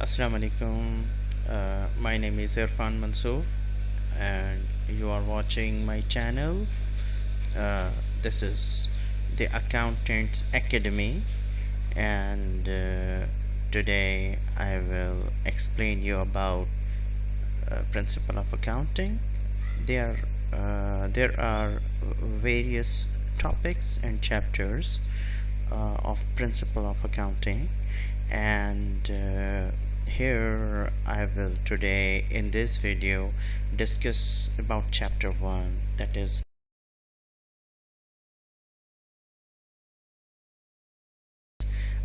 Assalamu alaikum. My name is Irfan Mansoor, and you are watching my channel. This is the Accountants Academy, and today I will explain you about principle of accounting. There are various topics and chapters of principle of accounting, and here I will today in this video discuss about chapter 1, that is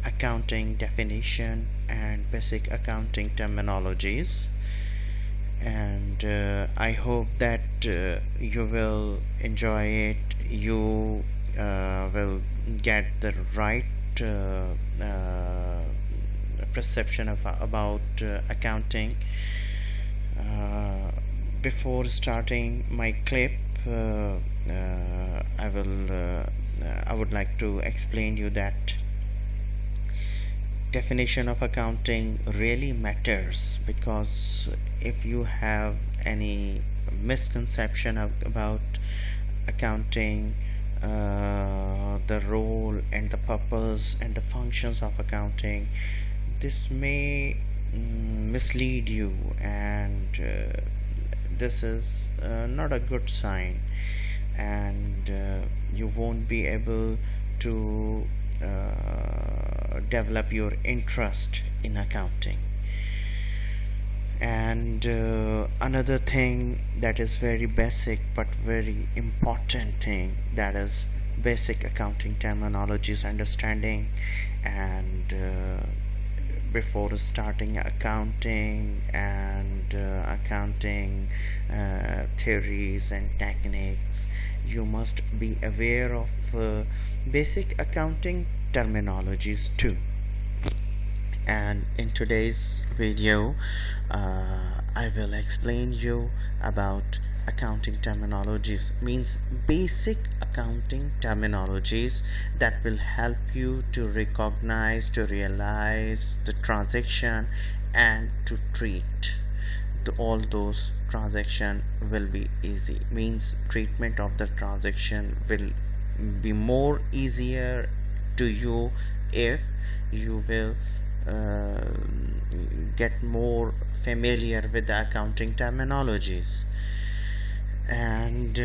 accounting definition and basic accounting terminologies. And I hope that you will enjoy it. You will get the right perception of about accounting. Before starting my clip, I would like to explain you that definition of accounting really matters, because if you have any misconception about accounting, the role and the purpose and the functions of accounting, this may mislead you, and this is not a good sign, and you won't be able to develop your interest in accounting. And another thing that is very basic but very important thing, that is basic accounting terminologies understanding. And before starting accounting and accounting theories and techniques, you must be aware of basic accounting terminologies too. And in today's video I will explain you about accounting terminologies, means basic accounting terminologies that will help you to recognize, to realize the transaction, and to treat all those transaction will be easy, means treatment of the transaction will be more easier to you if you will get more familiar with the accounting terminologies. And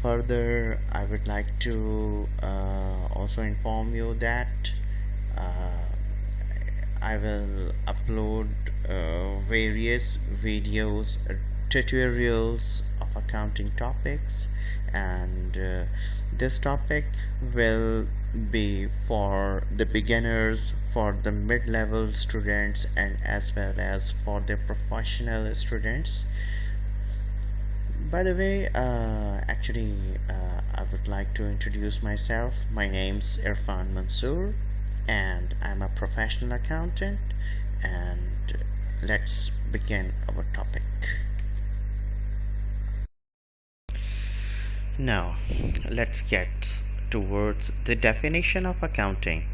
further, I would like to also inform you that I will upload various videos, tutorials of accounting topics, and this topic will be for the beginners, for the mid-level students, and as well as for the professional students. By the way, I would like to introduce myself. My name's Irfan Mansoor, and I'm a professional accountant, and let's begin our topic. Now, let's get towards the definition of accounting.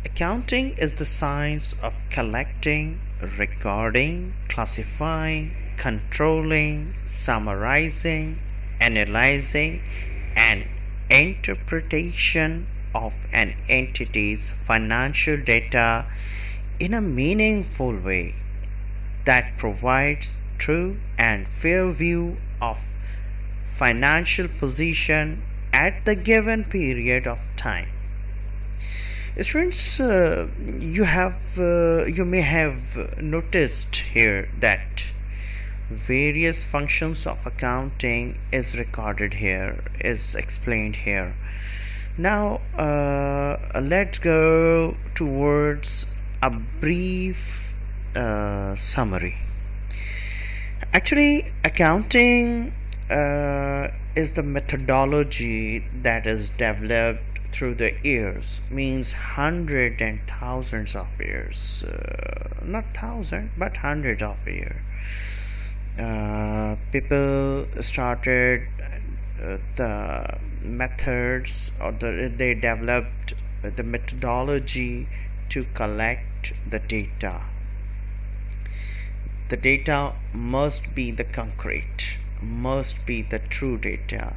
Accounting is the science of collecting, recording, classifying, controlling, summarizing, analyzing, and interpretation of an entity's financial data in a meaningful way that provides true and fair view of financial position at the given period of time. Students, you may have noticed here that various functions of accounting is recorded here, is explained here. Now let's go towards a brief summary. Actually, accounting is the methodology that is developed through the years, means hundreds and thousands of years, not thousand but hundreds of years. People started the methods, or they developed the methodology to collect about the data. The data must be the concrete, must be the true data.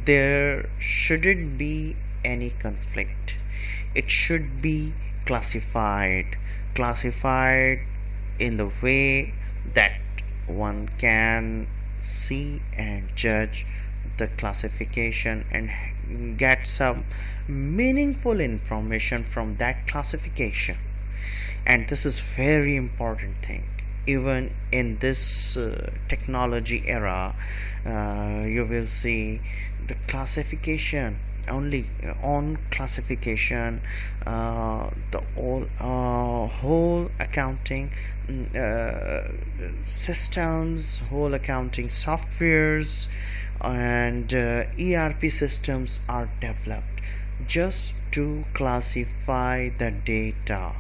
There shouldn't be any conflict. It should be classified in the way that one can see and judge the classification and get some meaningful information from that classification. And this is very important thing. Even in this technology era, you will see the classification only on classification, the whole accounting systems, whole accounting softwares and ERP systems are developed just to classify the data.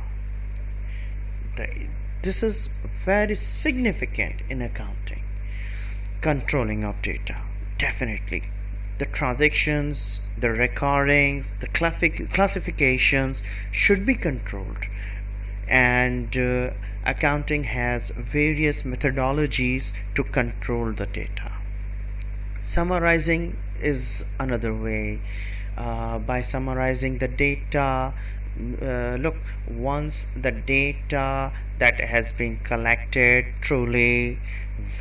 This is very significant in accounting. Controlling of data, definitely. The transactions, the recordings, the classifications should be controlled, and accounting has various methodologies to control the data. Summarizing is another way. By summarizing the data, look, once the data that has been collected truly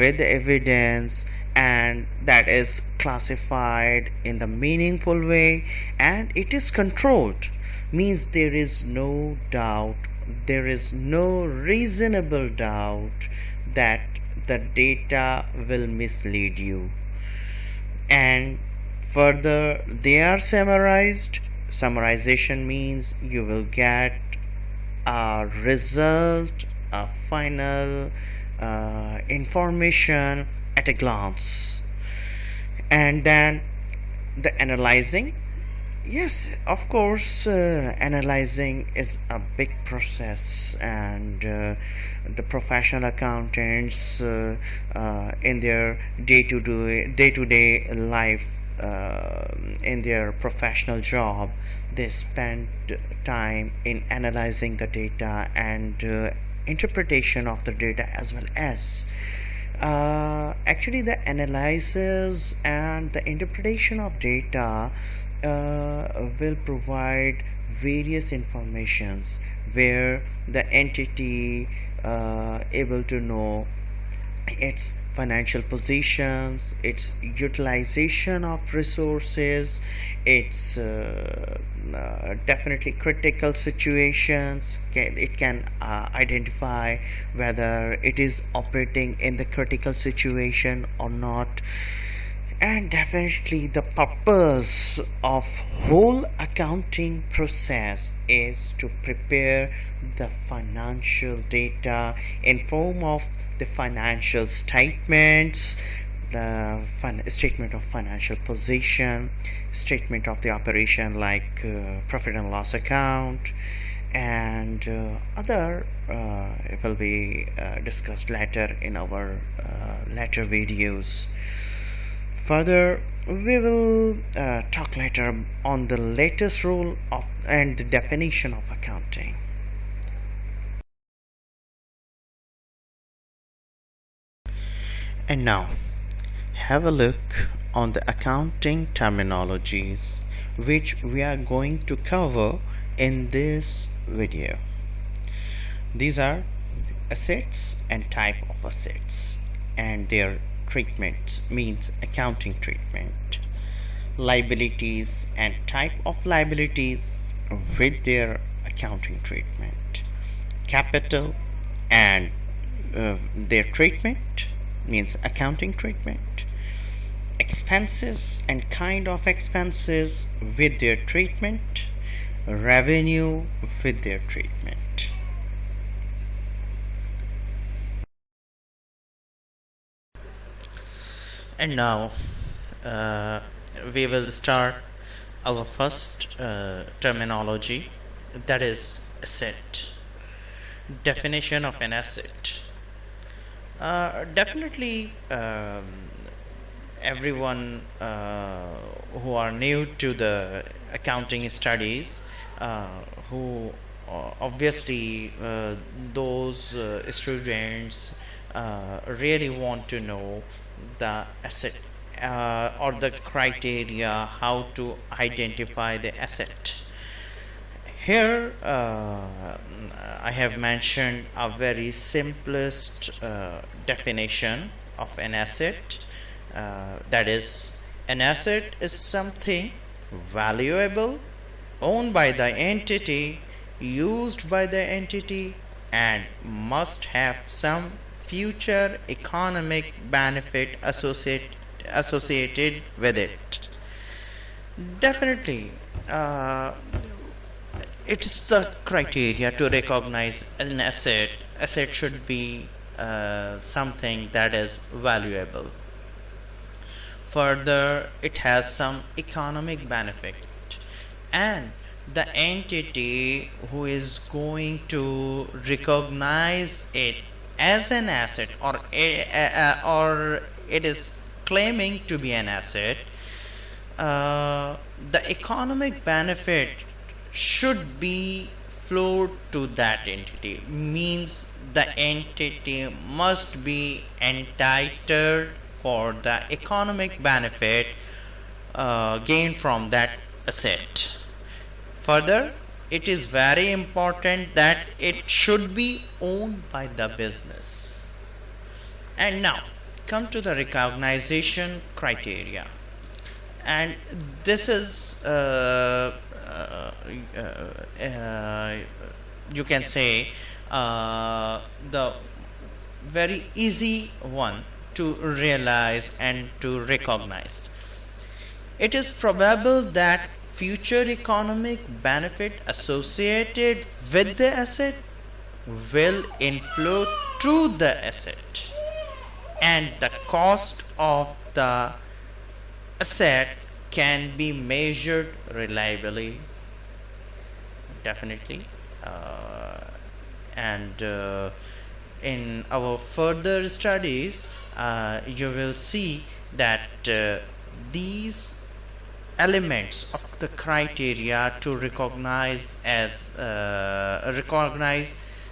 with evidence and that is classified in the meaningful way and it is controlled, means there is no doubt, there is no reasonable doubt that the data will mislead you. And further, they are summarized. Summarization means you will get a result, a final information at a glance. And then the analyzing. Yes, of course, analyzing is a big process, and the professional accountants in their day-to-day life, in their professional job, they spend time in analyzing the data and interpretation of the data, as well as actually the analysis and the interpretation of data will provide various informations where the entity able to know its financial positions, its utilization of resources, its definitely critical situations. It can identify whether it is operating in the critical situation or not. And definitely the purpose of whole accounting process is to prepare the financial data in form of the financial statements, the statement of financial position, statement of the operation like profit and loss account, and other will be discussed later in our later videos. Further, we will talk later on the latest rule of and the definition of accounting. And now, have a look on the accounting terminologies which we are going to cover in this video. These are assets and type of assets and their treatments, means accounting treatment. Liabilities and type of liabilities with their accounting treatment. Capital and their treatment, means accounting treatment. Expenses and kind of expenses with their treatment. Revenue with their treatment. And now we will start our first terminology, that is asset. Definition of an asset. Definitely everyone who are new to the accounting studies, who obviously those students really want to know the asset or the criteria how to identify the asset. Here I have mentioned a very simplest definition of an asset, that is, an asset is something valuable owned by the entity, used by the entity, and must have some future economic benefit associated with it. Definitely, it is the criteria to recognize an asset. Asset should be something that is valuable. Further, it has some economic benefit, and the entity who is going to recognize it as an asset, or it is claiming to be an asset, the economic benefit should be flowed to that entity, means the entity must be entitled for the economic benefit gained from that asset. Further, it is very important that it should be owned by the business. And now come to the recognition criteria, and this is you can say the very easy one to realize and to recognize. It is probable that future economic benefit associated with the asset will inflow to the asset, and the cost of the asset can be measured reliably. Definitely. And in our further studies, you will see that these elements of the criteria to recognize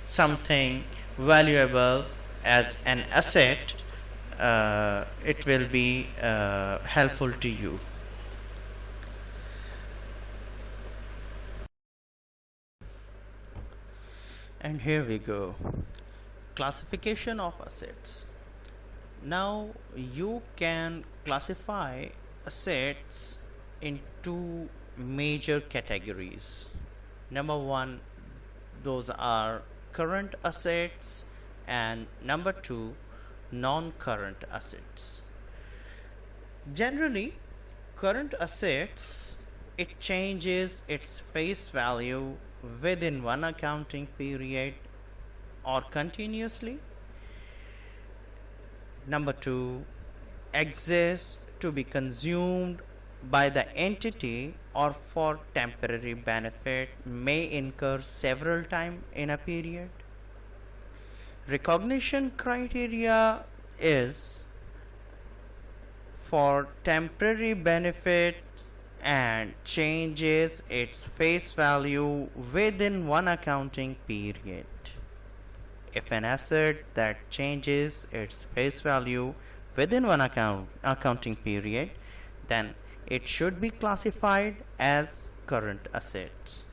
something valuable as an asset, it will be helpful to you. And here we go. Classification of assets. Now you can classify assets in two major categories. Number one, those are current assets, and number two, non-current assets. Generally, current assets, it changes its face value within one accounting period or continuously. Number two, exists to be consumed by the entity or for temporary benefit, may incur several times in a period. Recognition criteria is for temporary benefit and changes its face value within one accounting period. If an asset that changes its face value within one accounting period, then it should be classified as current assets.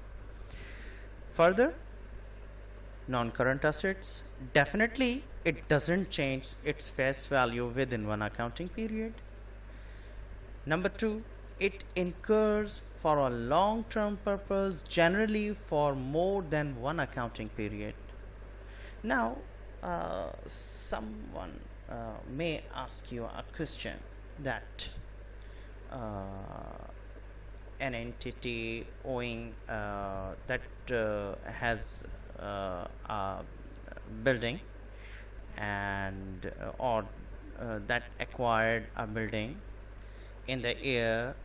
Further, non-current assets, definitely it doesn't change its face value within one accounting period. Number two, it incurs for a long-term purpose, generally for more than one accounting period. Now, someone may ask you a question that an entity owing that has a building and or that acquired a building in the year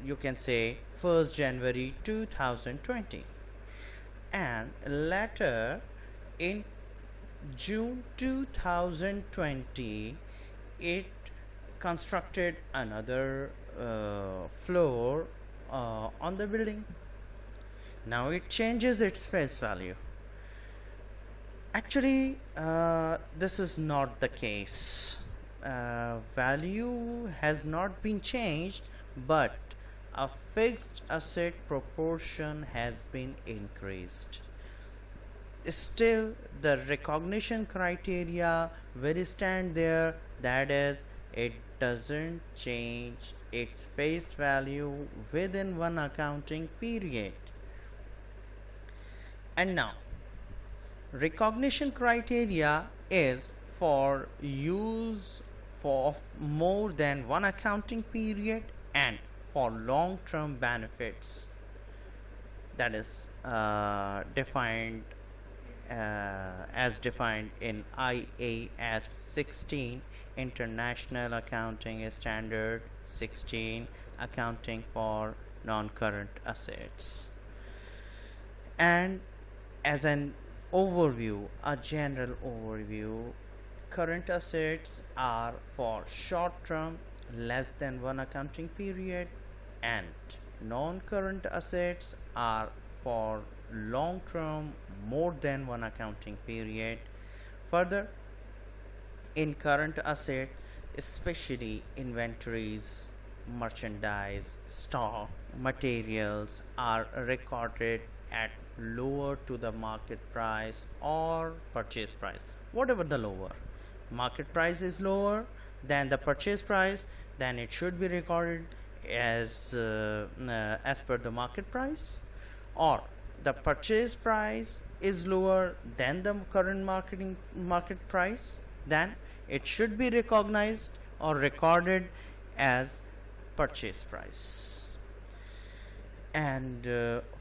you can say 1st January 2020, and later in June 2020 it constructed another floor on the building. Now it changes its face value. Actually, this is not the case. Value has not been changed, but a fixed asset proportion has been increased. Still, the recognition criteria will stand there, that is, it doesn't change its face value within one accounting period. And now, recognition criteria is for use for more than one accounting period and for long-term benefits, that is defined as defined in IAS 16, International Accounting Standard 16, accounting for non-current assets. And as an overview, a general overview, current assets are for short term, less than one accounting period, and non-current assets are for long term, more than one accounting period. Further, in current asset, especially inventories, merchandise, stock, materials are recorded at lower to the market price or purchase price, whatever the lower. Market price is lower than the purchase price, then it should be recorded as per the market price, or the purchase price is lower than the current market price, then it should be recognized or recorded as purchase price. And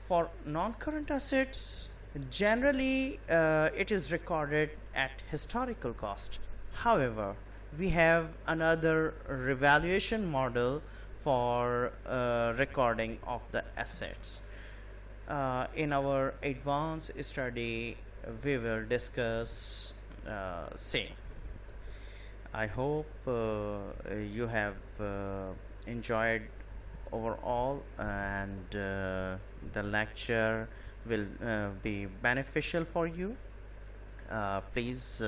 for non-current assets, generally it is recorded at historical cost. However, we have another revaluation model for recording of the assets. In our advanced study, we will discuss same. I hope you have enjoyed overall, and the lecture will be beneficial for you. Please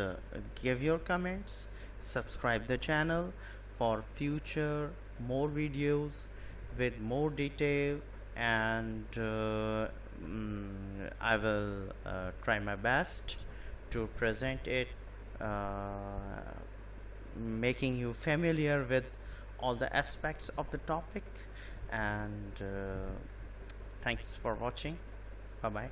give your comments, subscribe the channel for future more videos with more detail, and I will try my best to present it, making you familiar with all the aspects of the topic. And thanks for watching. Bye bye.